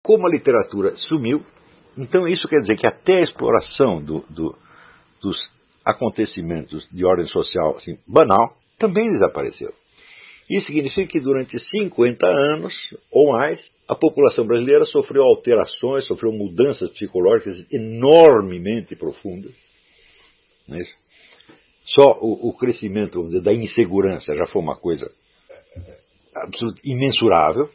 Como a literatura sumiu, então isso quer dizer que até a exploração dos acontecimentos de ordem social assim, banal também desapareceu. Isso significa que durante 50 anos ou mais, a população brasileira sofreu alterações, sofreu mudanças psicológicas enormemente profundas. Não é isso? Só o crescimento, vamos dizer, da insegurança já foi uma coisa imensurável.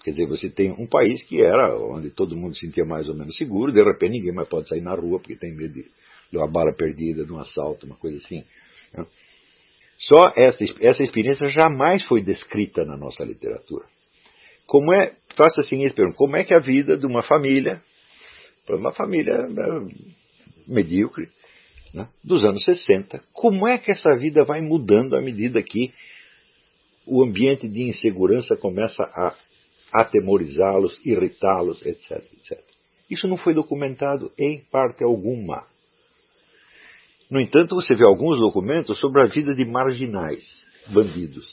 Quer dizer, você tem um país que era onde todo mundo se sentia mais ou menos seguro, de repente ninguém mais pode sair na rua porque tem medo de uma bala perdida, de um assalto, uma coisa assim. Né? Só essa experiência jamais foi descrita na nossa literatura. Faça a seguinte pergunta: como é que a vida de uma família medíocre, né, dos anos 60, como é que essa vida vai mudando à medida que o ambiente de insegurança começa a atemorizá-los, irritá-los, etc, etc. Isso não foi documentado em parte alguma. No entanto, você vê alguns documentos sobre a vida de marginais, bandidos.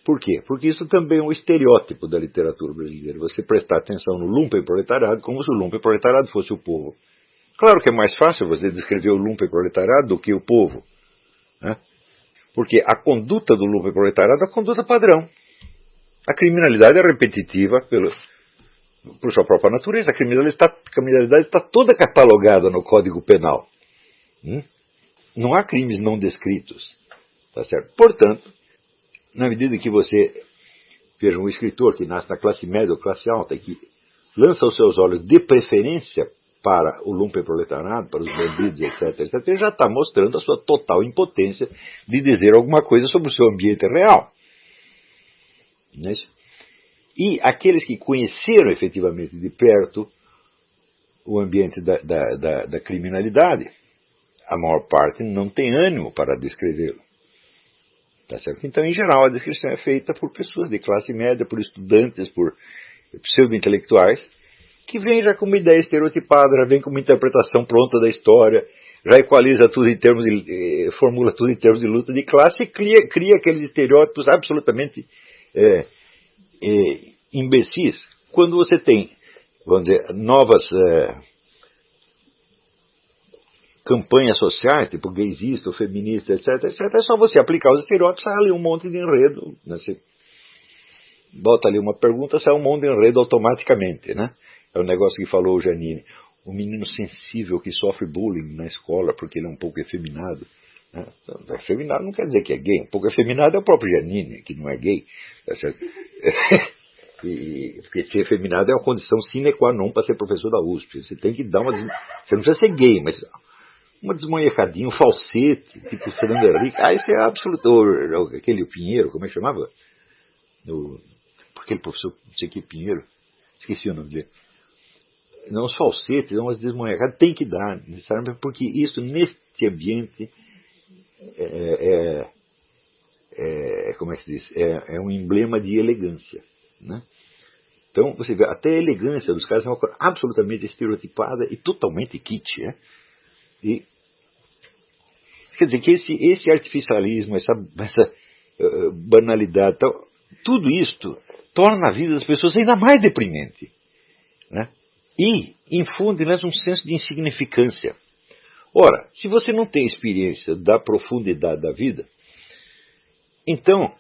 Por quê? Porque isso também é um estereótipo da literatura brasileira. Você prestar atenção no lumpenproletariado como se o lumpenproletariado fosse o povo. Claro que é mais fácil você descrever o lumpenproletariado do que o povo. Né? Porque a conduta do lumpenproletariado é a conduta padrão. A criminalidade é repetitiva por sua própria natureza. A criminalidade está toda catalogada no Código Penal. Não há crimes não descritos. Tá certo? Portanto, na medida que você veja um escritor que nasce na classe média ou classe alta e que lança os seus olhos de preferência para o lumpenproletariado, para os bandidos, etc., etc., ele já está mostrando a sua total impotência de dizer alguma coisa sobre o seu ambiente real. Não é isso? E aqueles que conheceram efetivamente de perto o ambiente da criminalidade, a maior parte não tem ânimo para descrevê-lo. Tá certo? Então, em geral, a descrição é feita por pessoas de classe média, por estudantes, por pseudo-intelectuais, que vêm já com uma ideia estereotipada, já vêm com uma interpretação pronta da história, já equaliza tudo em termos formula tudo em termos de luta de classe e cria aqueles estereótipos absolutamente imbecis. Quando você tem, vamos dizer, novas campanhas sociais, tipo gaysista, feminista, etc., etc., é só você aplicar os estereótipos, sai ali um monte de enredo. Né? Você bota ali uma pergunta, sai um monte de enredo automaticamente. Né? É o negócio que falou o Giannini. O menino sensível que sofre bullying na escola porque ele é um pouco efeminado. Né? Efeminado não quer dizer que é gay. Um pouco efeminado é o próprio Giannini, que não é gay. Tá certo? Porque ser efeminado é uma condição sine qua non para ser professor da USP. Você tem que dar uma... Você não precisa ser gay, mas uma desmanhecadinha, um falsete, tipo Fernando Henrique. Isso é absoluto. Aquele Pinheiro, como é que chamava? Aquele professor, não sei que Pinheiro. Esqueci o nome dele. Não, os falsetes, umas desmanhecadas, tem que dar, necessariamente, porque isso, neste ambiente, como é que se diz? É um emblema de elegância. Né? Então, você vê, até a elegância dos caras é uma coisa absolutamente estereotipada e totalmente kitsch. Né? E, quer dizer, que esse artificialismo, essa banalidade, tudo isto torna a vida das pessoas ainda mais deprimente. Né? E infunde nelas um senso de insignificância. Ora, se você não tem experiência da profundidade da vida, então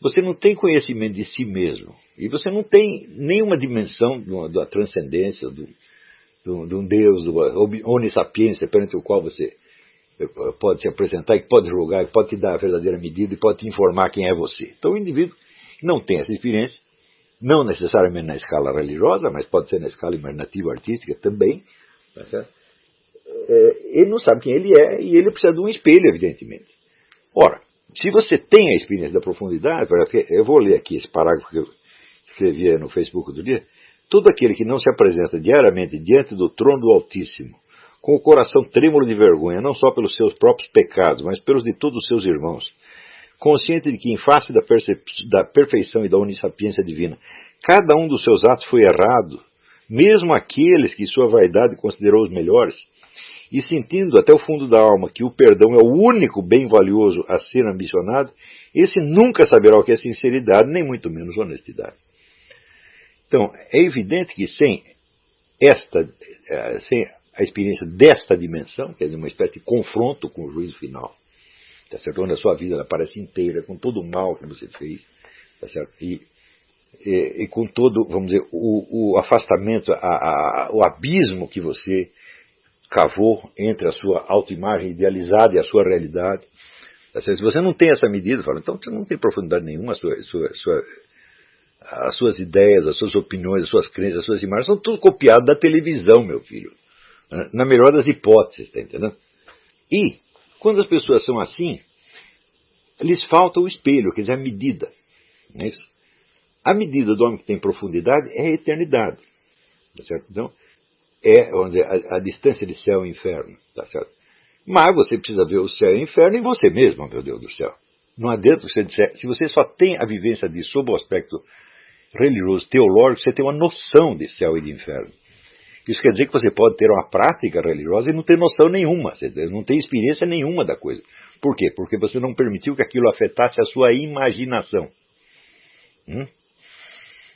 você não tem conhecimento de si mesmo. E você não tem nenhuma dimensão da transcendência, de um Deus, da onissapiência perante o qual você pode se apresentar, que pode julgar, que pode te dar a verdadeira medida e pode te informar quem é você. Então o indivíduo não tem essa experiência, não necessariamente na escala religiosa, mas pode ser na escala imaginativa, artística também. Tá certo? Ele não sabe quem ele é e ele precisa de um espelho, evidentemente. Ora, se você tem a experiência da profundidade, eu vou ler aqui esse parágrafo que eu escrevi no Facebook outro dia. Todo aquele que não se apresenta diariamente diante do trono do Altíssimo, com o coração trêmulo de vergonha, não só pelos seus próprios pecados, mas pelos de todos os seus irmãos, consciente de que, em face da perfeição e da onissapiência divina, cada um dos seus atos foi errado, mesmo aqueles que sua vaidade considerou os melhores, e sentindo até o fundo da alma que o perdão é o único bem valioso a ser ambicionado, esse nunca saberá o que é sinceridade, nem muito menos honestidade. Então, é evidente que sem a experiência desta dimensão, quer dizer, uma espécie de confronto com o juízo final, tá certo? Onde a sua vida ela parece inteira, com todo o mal que você fez, tá certo? E com todo, vamos dizer, o afastamento, o abismo que você cavou entre a sua autoimagem idealizada e a sua realidade. Tá certo? Se você não tem essa medida, fala, então você não tem profundidade nenhuma, as suas ideias, as suas opiniões, as suas crenças, as suas imagens, são tudo copiado da televisão, meu filho. Na melhor das hipóteses, tá entendendo? E, quando as pessoas são assim, lhes falta o espelho, quer dizer, a medida. Não é isso? A medida do homem que tem profundidade é a eternidade. Tá certo? Então, vamos dizer, a distância de céu e inferno. Tá certo? Mas você precisa ver o céu e o inferno em você mesmo, meu Deus do céu. Não adianta você dizer, se você só tem a vivência disso sob o aspecto religioso, teológico, você tem uma noção de céu e de inferno. Isso quer dizer que você pode ter uma prática religiosa e não ter noção nenhuma, você não tem experiência nenhuma da coisa. Por quê? Porque você não permitiu que aquilo afetasse a sua imaginação.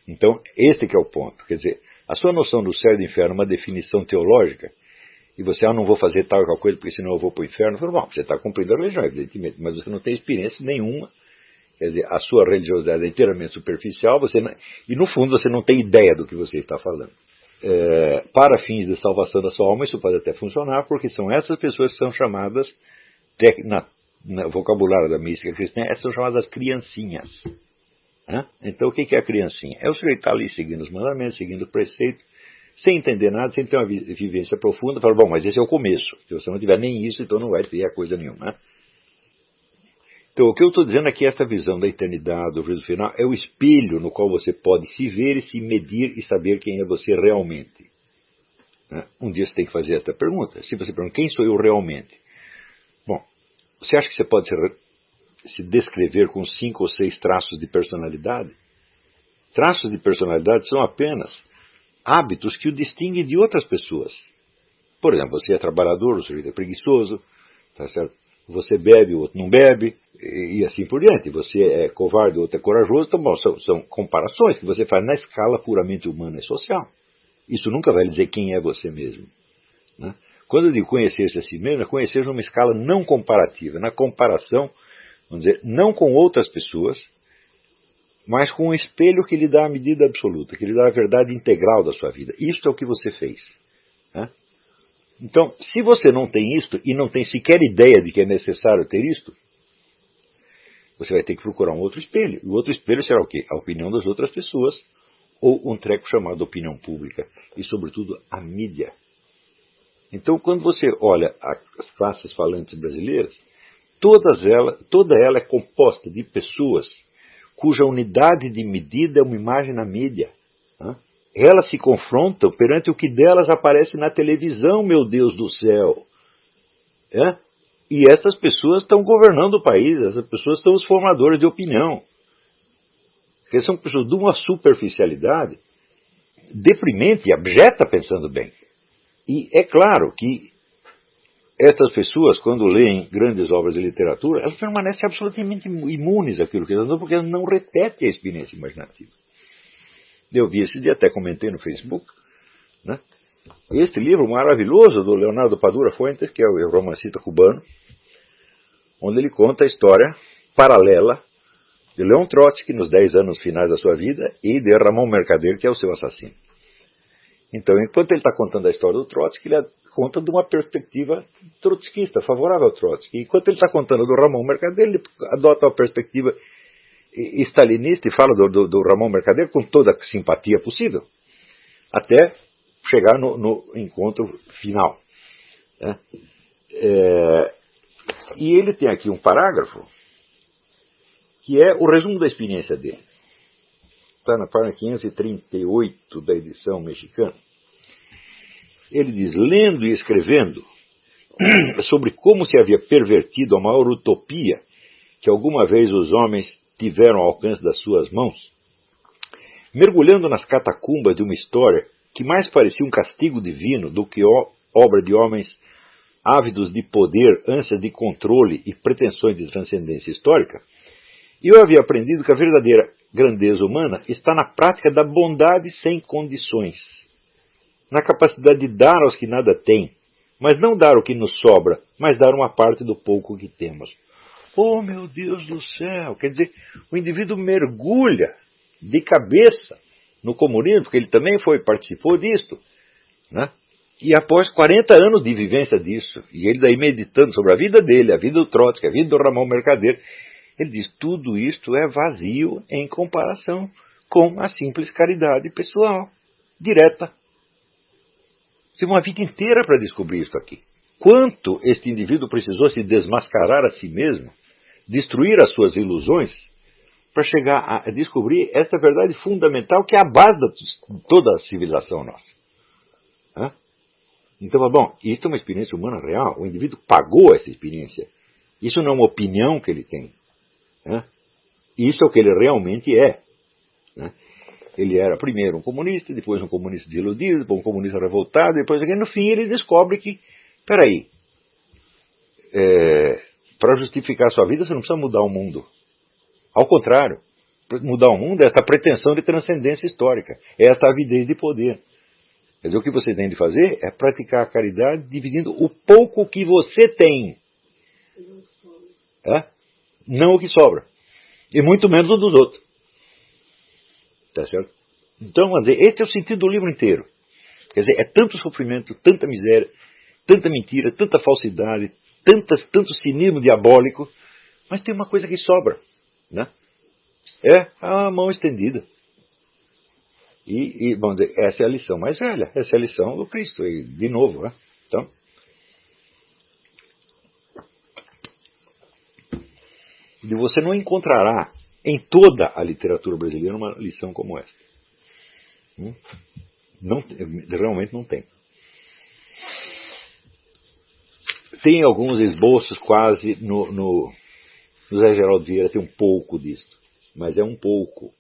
Então, este que é o ponto. Quer dizer, a sua noção do céu e do inferno é uma definição teológica, e você, não vou fazer tal e tal coisa, porque senão eu vou para o inferno. Falo, bom, você está cumprindo a religião, evidentemente, mas você não tem experiência nenhuma. Quer dizer, a sua religiosidade é inteiramente superficial, e no fundo você não tem ideia do que você está falando. Para fins de salvação da sua alma, isso pode até funcionar, porque são essas pessoas que são chamadas, no vocabulário da mística cristã, essas são chamadas criancinhas. Então o que é a criancinha? É o sujeito que está ali seguindo os mandamentos, seguindo o preceito, sem entender nada, sem ter uma vivência profunda, fala, bom, mas esse é o começo. Se você não tiver nem isso, então não vai ter coisa nenhuma. Então, o que eu estou dizendo aqui, essa visão da eternidade, do juízo final, é o espelho no qual você pode se ver e se medir e saber quem é você realmente. Um dia você tem que fazer essa pergunta. Se você pergunta, quem sou eu realmente? Bom, você acha que você pode se descrever com 5 ou 6 traços de personalidade? Traços de personalidade são apenas hábitos que o distinguem de outras pessoas. Por exemplo, você é trabalhador, o sujeito é preguiçoso, tá certo? Você bebe, o outro não bebe, e assim por diante. Você é covarde, o outro é corajoso. Então, bom, são comparações que você faz na escala puramente humana e social. Isso nunca vai dizer quem é você mesmo. Quando eu digo conhecer-se a si mesmo, é conhecer numa escala não comparativa, na comparação, vamos dizer, não com outras pessoas, mas com um espelho que lhe dá a medida absoluta, que lhe dá a verdade integral da sua vida. Isto é o que você fez. Então, se você não tem isto, e não tem sequer ideia de que é necessário ter isto, você vai ter que procurar um outro espelho. E o outro espelho será o quê? A opinião das outras pessoas, ou um treco chamado opinião pública, e sobretudo a mídia. Então, quando você olha as classes falantes brasileiras, toda ela é composta de pessoas cuja unidade de medida é uma imagem na mídia. Elas se confrontam perante o que delas aparece na televisão, meu Deus do céu. E essas pessoas estão governando o país, essas pessoas são os formadores de opinião. Porque são pessoas de uma superficialidade deprimente e abjeta, pensando bem. E é claro que essas pessoas, quando leem grandes obras de literatura, elas permanecem absolutamente imunes àquilo que elas dão, porque elas não repetem a experiência imaginativa. Eu vi esse dia, até comentei no Facebook, este livro maravilhoso do Leonardo Padura Fuentes, que é o romancista cubano, onde ele conta a história paralela de Leon Trotsky nos 10 anos finais da sua vida e de Ramon Mercader, que é o seu assassino. Então, enquanto ele está contando a história do Trotsky, ele conta de uma perspectiva trotskista, favorável ao Trotsky. Enquanto ele está contando do Ramon Mercader, ele adota uma perspectiva stalinista e fala do Ramon Mercader com toda a simpatia possível, até chegar no encontro final. E ele tem aqui um parágrafo que é o resumo da experiência dele. Está na página 538 da edição mexicana. Ele diz, lendo e escrevendo sobre como se havia pervertido a maior utopia que alguma vez os homens tiveram ao alcance das suas mãos, mergulhando nas catacumbas de uma história que mais parecia um castigo divino do que obra de homens ávidos de poder, ânsias de controle e pretensões de transcendência histórica, E eu havia aprendido que a verdadeira grandeza humana está na prática da bondade sem condições, na capacidade de dar aos que nada têm, mas não dar o que nos sobra, mas dar uma parte do pouco que temos. Oh, meu Deus do céu! Quer dizer, o indivíduo mergulha de cabeça no comunismo, porque ele também participou disto, né? E após 40 anos de vivência disso, e ele daí meditando sobre a vida dele, a vida do Trotsky, a vida do Ramon Mercader, ele diz, tudo isto é vazio em comparação com a simples caridade pessoal, direta. Tem uma vida inteira para descobrir isso aqui. Quanto este indivíduo precisou se desmascarar a si mesmo, destruir as suas ilusões, para chegar a descobrir essa verdade fundamental que é a base de toda a civilização nossa. Hã? Então, bom, isso é uma experiência humana real. O indivíduo pagou essa experiência. Isso não é uma opinião que ele tem. Hã? Isso é o que ele realmente é. Né? Ele era primeiro um comunista, depois um comunista desiludido, depois um comunista revoltado, depois no fim ele descobre que, peraí, para justificar a sua vida você não precisa mudar o mundo. Ao contrário, mudar o mundo é essa pretensão de transcendência histórica, é essa avidez de poder. Quer dizer, o que você tem de fazer é praticar a caridade dividindo o pouco que você tem. Não o que sobra. E muito menos o dos outros. Tá certo? Então, quer dizer, esse é o sentido do livro inteiro. Quer dizer, é tanto sofrimento, tanta miséria, tanta mentira, tanta falsidade, tanto cinismo diabólico, mas tem uma coisa que sobra. Né? É a mão estendida. E vamos dizer, essa é a lição mais velha, essa é a lição do Cristo, e, de novo. Né? Então, você não encontrará em toda a literatura brasileira uma lição como essa. Não, realmente não tem. Tem alguns esboços quase no Zé Geraldo Vieira, tem um pouco disso, mas é um pouco.